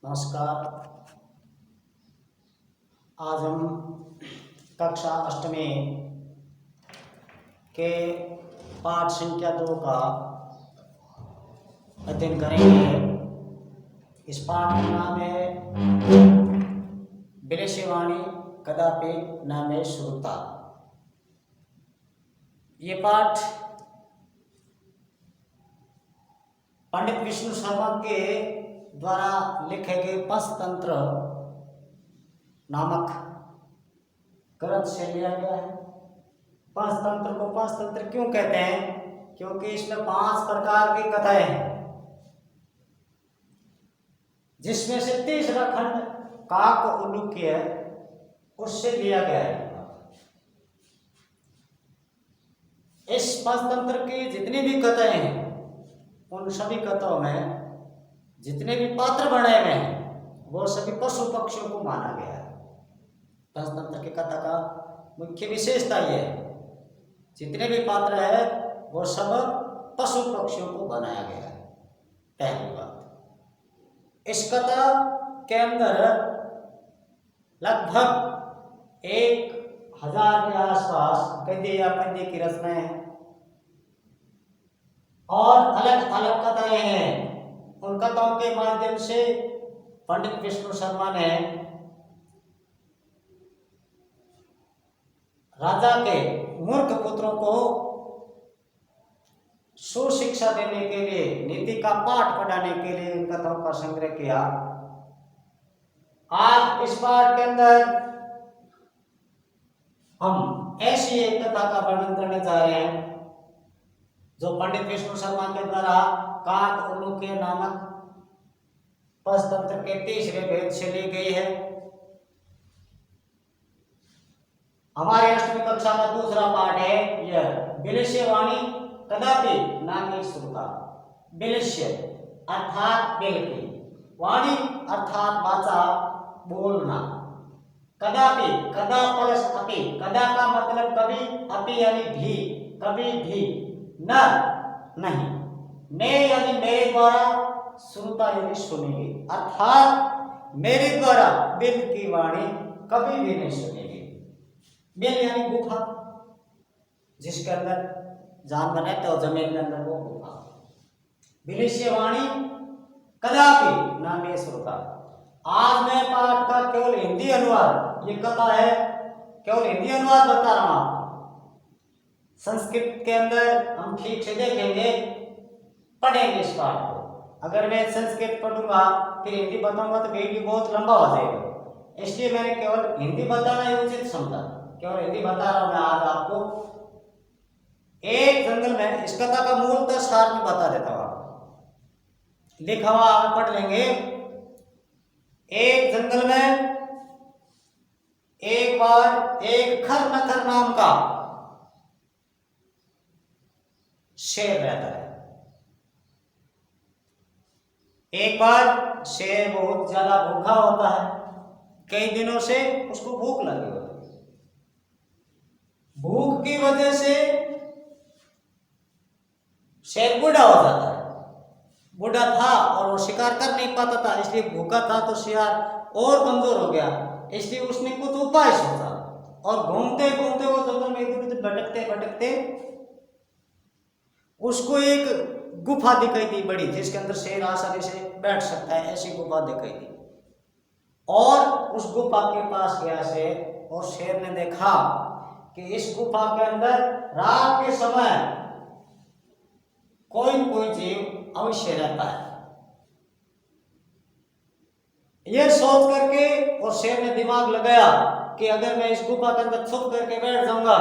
नमस्कार। आज हम कक्षा अष्टमी के पाठ संख्या 2 का अध्ययन करेंगे। इस पाठ का नाम है विलेश्यवाणी कदापि न मे श्रुता। ये पाठ पंडित विष्णु शर्मा के द्वारा लिखे गए पंचतंत्र नामक ग्रंथ से लिया गया है। पंचतंत्र को पंचतंत्र क्यों कहते हैं? क्योंकि इसमें 5 प्रकार की कथाएं हैं, जिसमें से तीसरा खंड काक उल्लूकी है, उससे लिया गया है। इस पंचतंत्र की जितनी भी कथाएं हैं, उन सभी कथाओं में जितने भी पात्र बनाए गए हैं वो सभी पशु पक्षियों को माना गया है। पंचतंत्र की कथा का मुख्य विशेषता यह है, जितने भी पात्र है वो सब पशु पक्षियों को बनाया गया है। पहली बात, इस कथा के अंदर लगभग 1000 के आसपास गद्य या पद्य की रचनाएं हैं और अलग अलग कथाएं हैं। उन कथाओं के माध्यम से पंडित विष्णु शर्मा ने राजा के मूर्ख पुत्रों को सुशिक्षा देने के लिए, नीति का पाठ पढ़ाने के लिए इन कथाओं का संग्रह किया। आज इस पाठ के अंदर हम ऐसी एक कथा का वर्णन करने जा रहे हैं जो पंडित विष्णु शर्मा के द्वारा काक उल्लूकी नामक पंचतंत्र के तीसरे वेद से ली गई है। हमारे अष्टमी कक्षा का दूसरा पाठ है यह विलेश्यवाणी कदापि न मे श्रुता। विलेश्य अर्थात बेल की, वाणी अर्थात वाचा बोलना, कदापि कदा प्लस अपि, कदा का मतलब कभी, अपि यानी भी, कभी भी, न नहीं, मैं यानी मेरे द्वारा, श्रुता यानी सुनेगी, अर्थात मेरे द्वारा बिल की वाणी कभी भी नहीं सुनेगी। बिल यानी गुफा, जिसके अंदर जानवर रहते हो जमीन के अंदर, वो गुफा। विलेश्यवाणी कदापि न मे श्रुता। आज मैं पाठ का केवल हिंदी अनुवाद, ये कथा है केवल हिंदी अनुवाद बता रहा हूं। संस्कृत के अंदर हम ठीक से देखेंगे, पढ़ेंगे इस पाठ को। अगर मैं संस्कृत पढ़ूंगा फिर हिंदी बताऊंगा तो वीडियो बहुत लंबा हो जाएगा, इसलिए मैंने केवल हिंदी बताना ही उचित समझा। केवल हिंदी बता रहा हूं मैं आज आपको। एक जंगल में, इस कथा का मूलतः सार में बता देता हूं, लिखा हुआ आप पढ़ लेंगे। एक जंगल में एक बार एक खर नखर नाम का शेर रहता है। एक बार शेर बहुत ज्यादा भूखा होता है, कई दिनों से उसको भूख लगी होती है। भूख की वजह से शेर बूढ़ा हो जाता है। बूढ़ा था और वो शिकार कर नहीं पाता था, इसलिए भूखा था तो शिकार और कमजोर हो गया। इसलिए उसने कुछ उपाय सोचा और घूमते घूमते वो जंगल में इधर उधर भटकते भटकते उसको एक गुफा दिखाई दी बड़ी, जिसके अंदर शेर आसानी से बैठ सकता है, ऐसी गुफा दिखाई दी। और उस गुफा के पास गया शेर, और शेर ने देखा कि इस गुफा के अंदर रात के समय कोई न कोई जीव अवश्य रहता है। यह सोच करके और शेर ने दिमाग लगाया कि अगर मैं इस गुफा के अंदर छुप करके बैठ जाऊंगा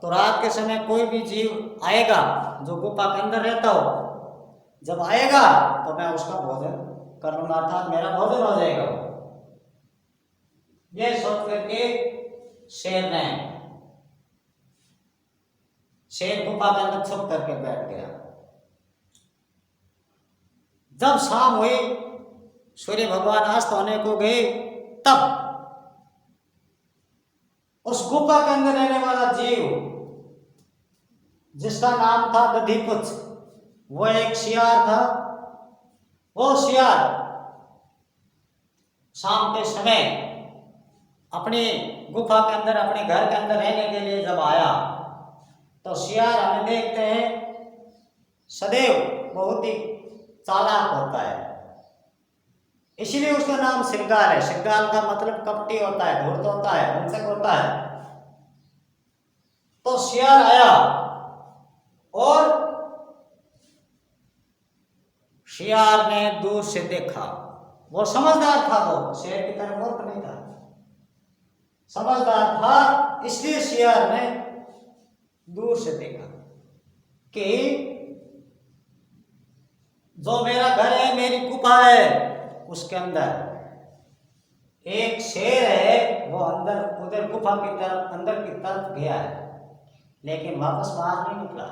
तो रात के समय कोई भी जीव आएगा जो गुफा के अंदर रहता हो, जब आएगा तो मैं उसका भोजन कर लूंगा, अर्थात मेरा भोजन हो जाएगा। यह सोच करके शेर गुफा के अंदर छुप करके बैठ गया। जब शाम हुई, सूर्य भगवान अस्त होने को गए, तब उस गुफा के अंदर रहने वाला जीव जिसका नाम था दधिपुच्छ, वो एक शियार था। वो शियार शाम के समय अपनी गुफा के अंदर, अपने घर के अंदर रहने के लिए जब आया, तो शियार हमें देखते हैं सदैव बहुत ही चालाक होता है, इसीलिए उसका नाम श्रृंगाल है। श्रृंगाल का मतलब कपटी होता है, धूर्त होता है, हिंसक होता है। तो शियार आया और शियार ने दूर से देखा। वो समझदार था, वो शेर की तरह मूर्ख नहीं था, समझदार था, इसलिए शियार ने दूर से देखा कि जो मेरा घर है, मेरी गुफा है, उसके अंदर एक शेर है, वो अंदर उधर गुफा की तरफ, अंदर की तरफ गया है, लेकिन वापस बाहर नहीं निकला।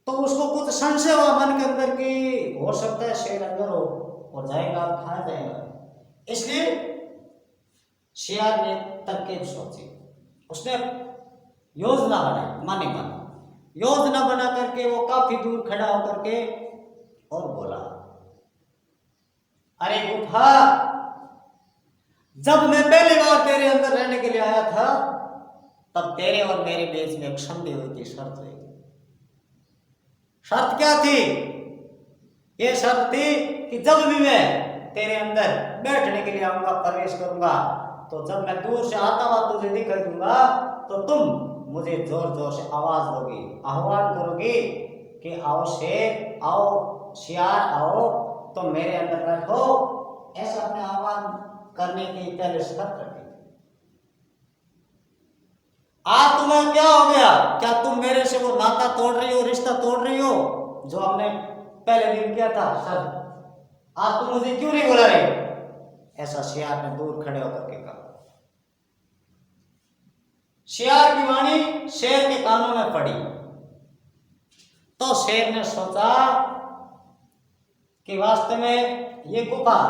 तो उसको कुछ संशय हुआ मन के अंदर कि हो सकता है शेर अंदर हो जाएगा और खा जाएगा। इसलिए शेर ने तरकीब सोची, उसने योजना बनाई, माने मन योजना बना करके वो काफी दूर खड़ा होकर के और बोला, अरे गुफा, जब मैं पहली बार तेरे अंदर रहने के लिए आया था, तब तेरे और मेरे बीच में एक संधि हुई थी, शर्त हुई। शर्त क्या थी? ये शर्त थी कि जब भी मैं तेरे अंदर बैठने के लिए आऊंगा, प्रवेश करूंगा, तो जब मैं दूर से आता हुआ तुझे दिखाई दूंगा, तो तुम मुझे जोर जोर से आवाज दोगी, आह्वान करोगी कि आओ शेर, आओ शियार, आओ, तुम मेरे अंदर बैठो। ऐसा अपने आह्वान करने की पहले शर्त रखी। आज तुम्हें क्या हो गया? क्या तुम मेरे से वो नाता तोड़ रही हो, रिश्ता तोड़ रही हो जो हमने पहले दिन किया था? सर, आज तुम मुझे क्यों नहीं बुला रही? ऐसा शियार ने दूर खड़े होकर के कहा। शियार की वाणी शेर के कानों में पड़ी, तो शेर ने सोचा कि वास्तव में ये गुफा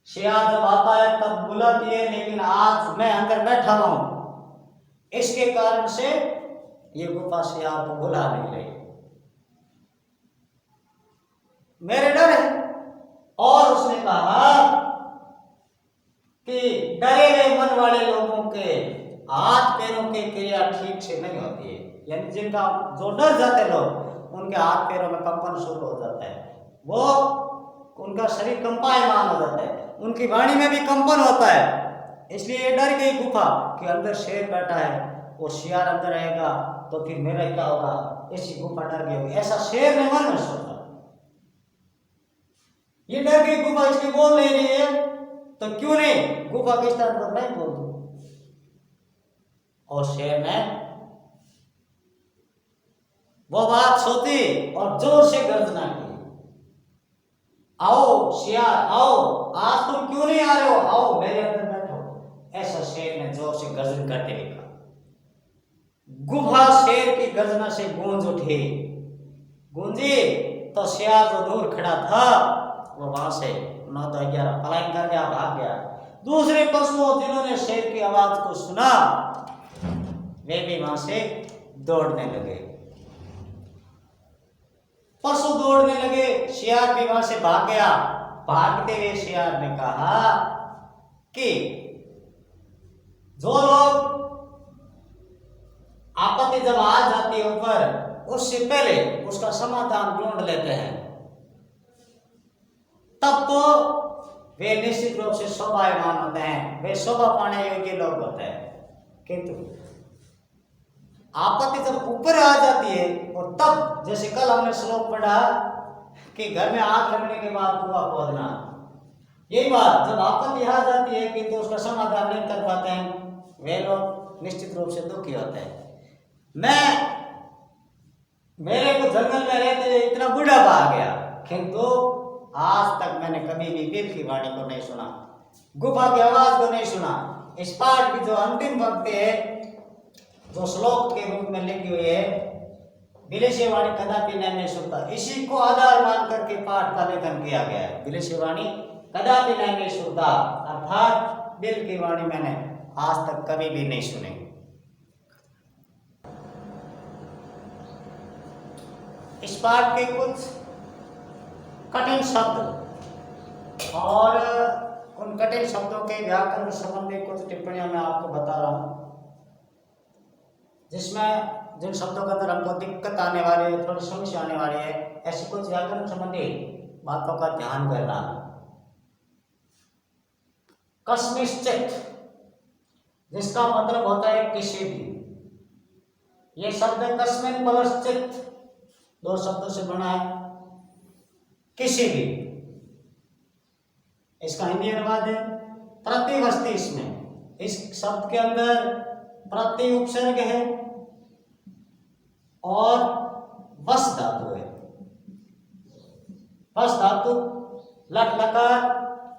शियार जब आता है तब बुलाती है, लेकिन आज मैं अंदर बैठा हूं, इसके कारण से ये गुफा शियार को बुला नहीं रही, मेरे डर है। और उसने कहा कि डरे हुए मन वाले लोगों के हाथ पैरों की क्रिया ठीक से नहीं होती है, यानी जिनका जो डर जाते लोग, उनके हाथ पैरों में कंपन शुरू हो जाता है, वो उनका शरीर कंपायमान हो जाता है, उनकी वाणी में भी कंपन होता है। इसलिए ये डर गई गुफा कि अंदर शेर बैठा है, वो शियार अंदर रहेगा तो फिर मेरा क्या होगा, ऐसी गुफा डर गई होगी, ऐसा शेर ने मन में सोचा। ये डर गई गुफा, इसलिए बोल नहीं रही है, तो क्यों नहीं गुफा के स्थान पर मैं बोल दूं। और शेर ने वो बात सोची और जोर से गर्जना की, आओ शियार, आओ, आज तुम क्यों नहीं आ रहे हो, आओ मेरे अंदर बैठो। ऐसा शेर ने जोर से गर्जन करते लिखा। गुफा शेर की गर्जना से गूंज उठी, गूंजी तो शियार जो दूर खड़ा था वो वहां से 9-11 पलायन कर गया, भाग गया। दूसरे पशुओं जिन्होंने शेर की आवाज को सुना, वे भी वहां से दौड़ने लगे, पशु दौड़ने लगे, शियार भी वहां से भाग गया। भागते हुए शियार ने कहा कि जो लोग आपत्ति जब आ जाती है ऊपर, उससे पहले उसका समाधान ढूंढ लेते हैं, तब तो वे निश्चित रूप से शोभायमान होते हैं, वे शोभा पाने योग्य लोग होते हैं। किंतु आपत्ति जब ऊपर आ जाती है, और तब जैसे कल हमने श्लोक पढ़ा कि घर में आग लगने के बाद कुआं खोदना, यही बात जब आपत्ति आ जाती है किंतु उसका समाधान नहीं कर पाते हैं, वे लोग निश्चित रूप से दुखी होते हैं। मेरे को जंगल में रहते हुए इतना बुढ़ापा आ गया, किंतु आज तक मैंने कभी भी बिल की वाणी को नहीं सुना, गुफा की आवाज को नहीं सुना। इस पाठ की जो अंतिम पंक्ति है, जो श्लोक के रूप में लिखी हुई है, बिलेशी वाणी कदापि नहीं सुनता, इसी को आधार मान करके पाठ का लेखन किया गया है। बिलेशी वाणी कदापि नहीं सुनता, अर्थात बिल की वाणी मैंने आज तक कभी भी नहीं सुनी। इस पाठ के कुछ कठिन शब्द और उन कठिन शब्दों के व्याकरण संबंधी कुछ टिप्पणियां मैं आपको बता रहा हूं, जिसमें जिन शब्दों के अंदर हमको दिक्कत आने वाली है, थोड़ी समस्या आने वाली है, ऐसी कुछ व्याकरण संबंधी बातों का ध्यान करना। कस्मिश्चित, जिसका मतलब होता है किसी भी। ये शब्द कस्मिन प्लस चित, दो शब्दों से बना है, किसी भी। इसका हिंदी अनुवाद है प्रतिवस्ती। इसमें इस शब्द के अंदर प्रति उपसर्ग है और वस धातु है। वस धातु लट लकार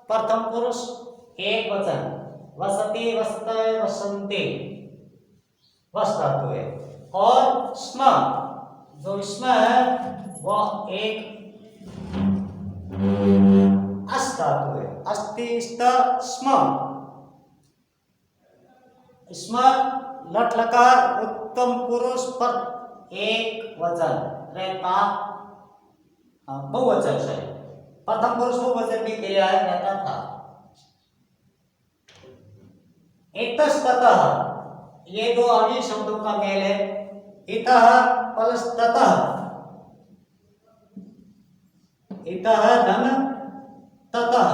प्रथम पुरुष एक वचन, वसति वसते वसंते, वस धातु है। और स्म, जो स्म है वह एक अस धातु है। अस्ति स्त स्म, स्म लट लकार उत्तम पुरुष पर एक वचन रहता, बहुवचन से प्रथम पुरुष बहुवचन की क्रिया रहता था। इतस्ततः, ये दो अव्ययी शब्दों का मेल है। इतः प्लस ततः, इतः धन ततः।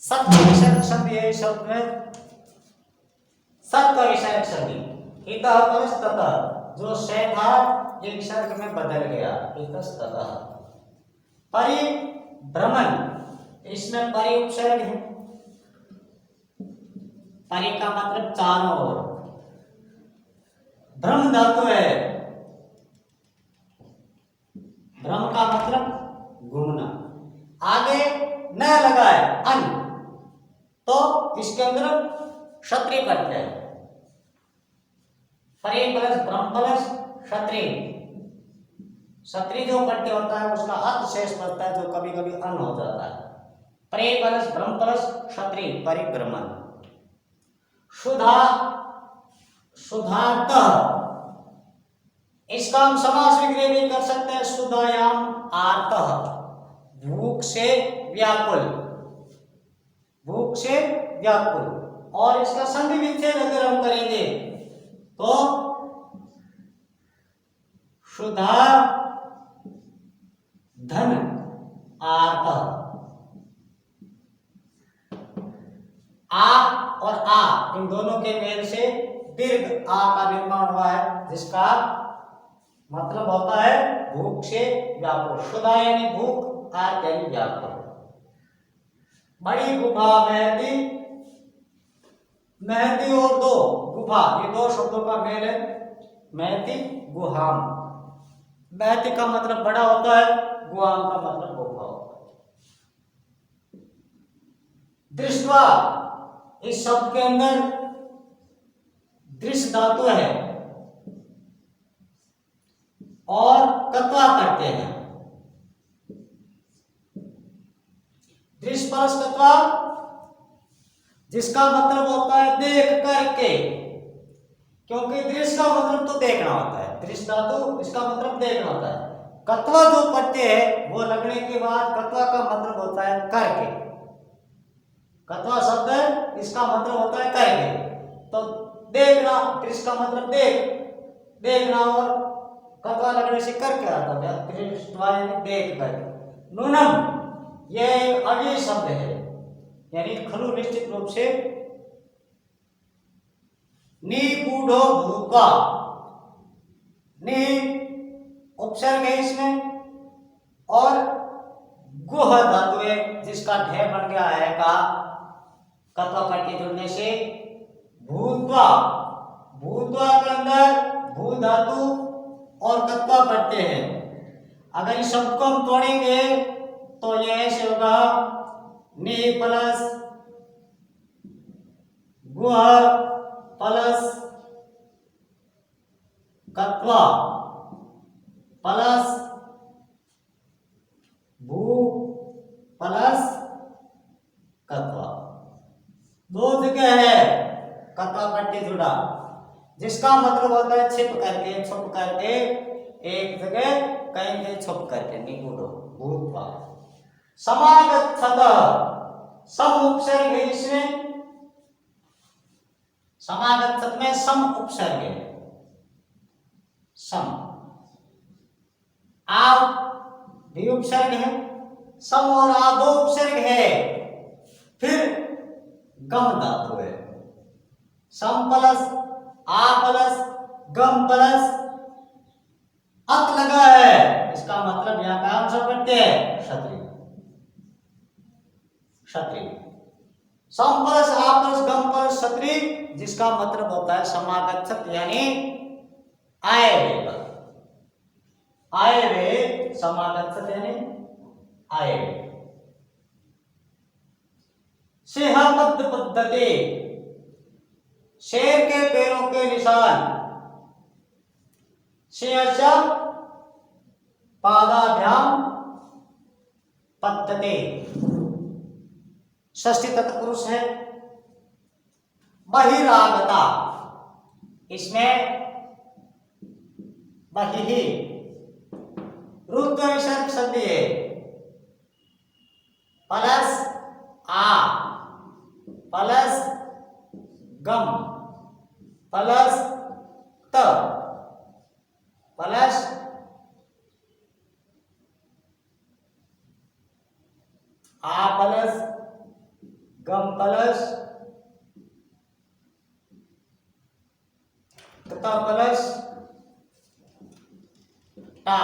सत का विषयक शब्द ये शब्द में, सत का विषयक शब्द इतः प्लस ततः, जो से था ये विसर्ग में बदल गया, इतस्ततः। परिभ्रमण, इसमें परि उपसर्ग है। परि का मतलब चारों ओर, भ्रम धातु है। भ्रम का मतलब घूमना। आगे न लगाए अन, तो इसके अंदर क्षत्रिय करते हैं। परि प्लस भ्रम प्लस क्षत्रिय। क्षत्रिय जो करते होता है उसका अर्थ शेष पड़ता है, जो कभी कभी अन हो जाता है। परि प्लस भ्रम प्लस क्षत्रिय, परिभ्रमण। सुधा, सुधार्थ, इसका हम समास विग्रह भी कर सकते हैं। सुधायाम आर्तः, भूख से व्याकुल, भूख से व्याकुल। और इसका संधि विच्छेद अगर हम करेंगे तो सुधा धन आर्तः। आ और आ, इन दोनों के मेल से दीर्घ आ का निर्माण हुआ है, जिसका मतलब होता है भूख से व्याकुल। सुधा यानी भूख, आर्त यानी व्याकुल। बड़ी गुफा महती, महती और दो गुफा, ये दो शब्दों का मेल है। महती गुहाम, महती का मतलब बड़ा होता है, गुहाम का मतलब गुफा होता है। दृष्टवा, इस शब्द के अंदर दृश्य धातु है और कत्वा करते हैं। दृश्य परस कत्वा, जिसका मतलब होता है देख करके, क्योंकि दृश्य का मतलब तो देखना होता है। दृश्य धातु इसका मतलब देखना होता है। कत्वा जो करते हैं वो लगने के बाद कत्वा का मतलब होता है करके। कत्वा शब्द इसका मतलब होता है करके। तो देखना, दृश्य का मतलब देखना, और कत्वा लगने से करके आता है, दृष्टवा यानी देख कर। नूनम, यह अव्ययी शब्द है, यानी खलु निश्चित रूप से। निगूढ़ो भूका, नि उपसर्ग है इसमें, और गुह धातु है, जिसका ढे बन गया है का कत्वा करके जुड़ने से। भूत्वा, भूत्वा के अंदर भू धातु और कत्वा करते हैं। अगर इस शब्द को हम तोड़ेंगे तो ये ऐसे होगा, नि प्लस गुह प्लस कत्वा प्लस भू प्लस कत्वा। दो जगह है कत्वा कट्टी जुड़ा, जिसका मतलब होता है छिप करके, छुप करके, एक जगह कहीं से छुप करके निगूढ़ भूतवा। समागच्छत सम उपसर्ग है इसमें, समागच्छत में सम उपसर्ग है, सम। आप भी उपसर्ग है, सम और आ दो उपसर्ग है, फिर गम धातु है। सम प्लस आ प्लस गम प्लस अत लगा है, इसका मतलब यहां का कौन सा प्रत्यय है? क्षत्रिय। क्षत्रिय। सम प्लस आ प्लस गम प्लस क्षत्रिय, जिसका मतलब होता है समागच्छत यानी आए वे। आए वे समागच्छत यानी आए वे। सिंहबद्ध पद्धति, शेर के पैरों के निशान। सिंहस्य पादाभ्याम पद्धति, षष्ठी तत्पुरुष है। बहिरागता, इसमें बहि रुद्र विसर्ग संधि है, प्लस आ प्लस गम प्लस त प्लस आ प्लस गम प्लस तथा प्लस टा।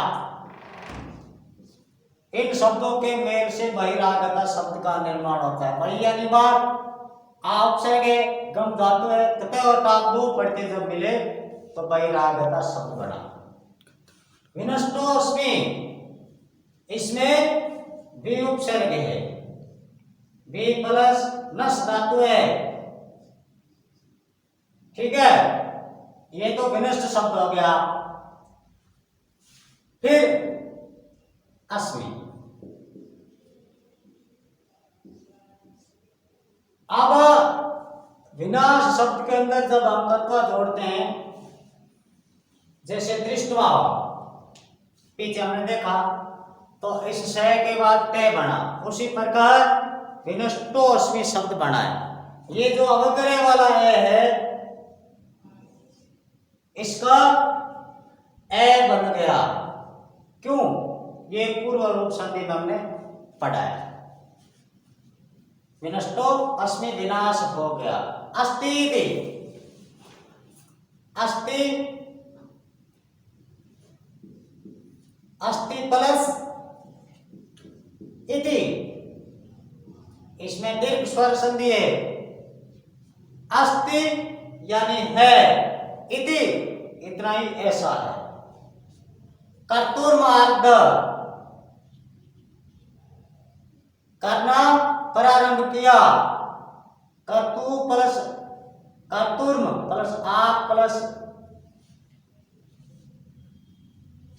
इन शब्दों के मेल से बहिरागता शब्द का निर्माण होता है। बहि यानी बार, आ उपसर्ग है, गम धातु है, तथा और टा दो पढ़ते जब मिले तो बहिरागता शब्द बना। विनष्टोऽस्मि, इसमें भी उपसर्ग है, भी प्लस नस धातु है, ठीक है। ये तो विनष्ट शब्द हो गया। फिर अस्मि, अब विनाश शब्द के अंदर जब हम तत्व जोड़ते हैं, जैसे दृष्टवा पीछे हमने देखा, तो इस स के बाद ते बना, उसी प्रकार विनष्टोऽस्मि शब्द बना है। ये जो अवग्रह वाला है इसका ए बन गया, क्यों? ये पूर्व रूप संधि में हमने पढ़ा है। विनष्टो अस्मि विनाश हो गया। अस्ति, अस्ति अस्ति प्लस इति, इसमें दीर्घ स्वर संधि है। अस्ति यानी है, इति इतना ही ऐसा है। कर्तुर्मार्ग, करना प्रारंभ किया, कर्तु प्लस कर्तुर्म प्लस आ प्लस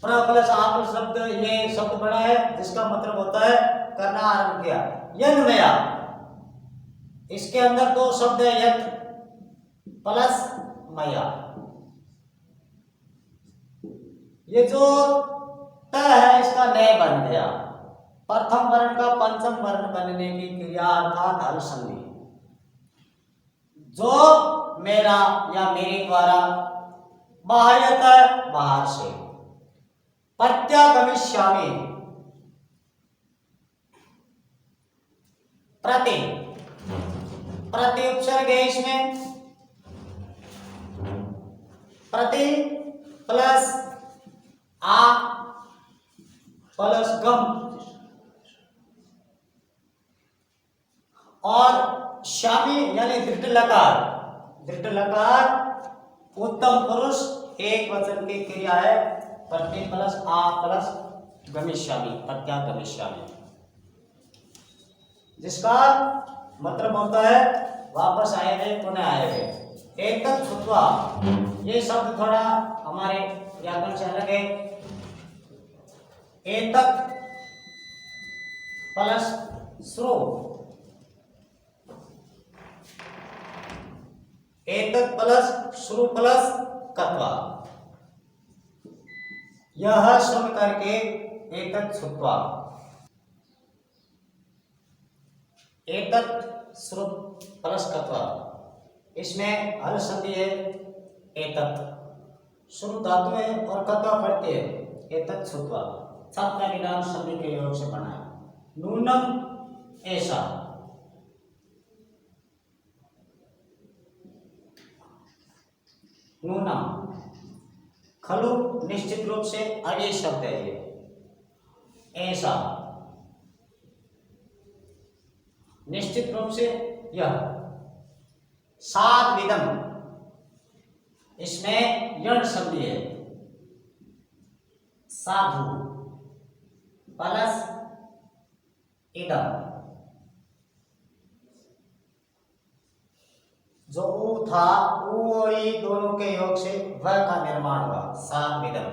प्लस आ प्लस शब्द, ये शब्द बना है जिसका मतलब होता है करना आरंभ किया। यन्मया, इसके अंदर दो शब्द है, यत् प्लस मया। ये जो त है इसका नय बन गया। प्रथम वर्ण का पंचम वर्ण बनने की क्रिया अर्थात हल संधि। जो मेरा या मेरे द्वारा, बाह्यतः बाहर से, प्रत्यागमिष्यामि प्रति, प्रति उपसर्ग है इसमें, प्रति प्लस आ प्लस गम और शामी यानी दृढ़ लकार। दृढ़ लकार उत्तम पुरुष एक वचन की क्रिया है, प्रति प्लस आ प्लस गमिष्यामि, प्रत्यागमिष्यामि, जिसका मतलब होता है वापस आए हुए, पुनः आए हुए। एतत् श्रुत्वा, ये शब्द थोड़ा हमारे व्याकरण से अलग है। एतत् प्लस श्रु, एतत् प्लस श्रु प्लस कत्वा, यह सुन करके एतत् श्रुत्वा, एतत् श्रुत प्लस कत्वा, इसमें हल संधि है एतत्, श्रुत धातु है और कत्वा पड़ती है, एतत् श्रुत्वा छात्र विराम संधि के योग से बना है। नूनम ऐसा, नूनम खलु निश्चित रूप से अव्यय शब्द है ये, ऐसा निश्चित रूप से यह। सात विदम, इसमें यण संधि है, साधु प्लस इदम, जो ऊ था ऊ और ई दोनों के योग से वह का निर्माण हुआ, सात विदम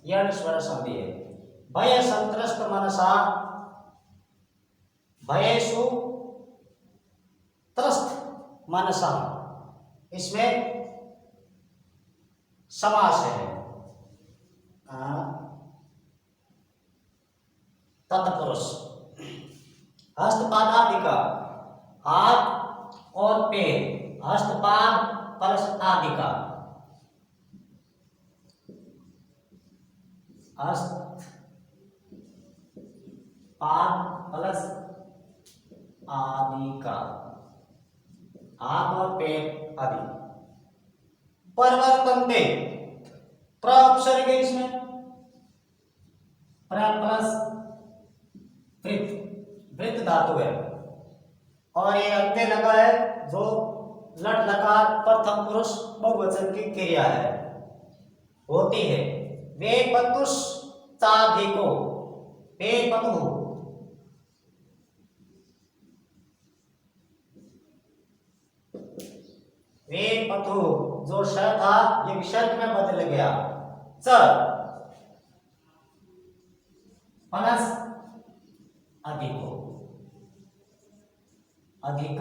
यण स्वर संधि है। भय संत्रस्त मनसा, भयेषु त्रस्त मनसा, इसमें समास है तत्पुरुष। हस्तपादादि का, हाथ और पैर, हस्तपाद प्लस आदि का, हस्त पाद प्लस आदि का, हाथ और पैर आदि। परिवर्तनते प्रअपसर्ग है इसमें, प्र प्लस वृत्त, वृत्त धातु है और ये अंत्य लगा है जो लट लकार प्रथम पुरुष बहुवचन की क्रिया है होती है। वे पतुष चाधिको, वे पतु, वे पतु जो श था ये विसर्ग में बदल गया, च प्लस अधिको, अधिक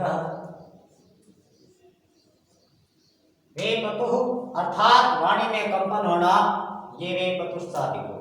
वे पतु अर्थात वाणी में कंपन होना, ये वे पतुष्टाधिको।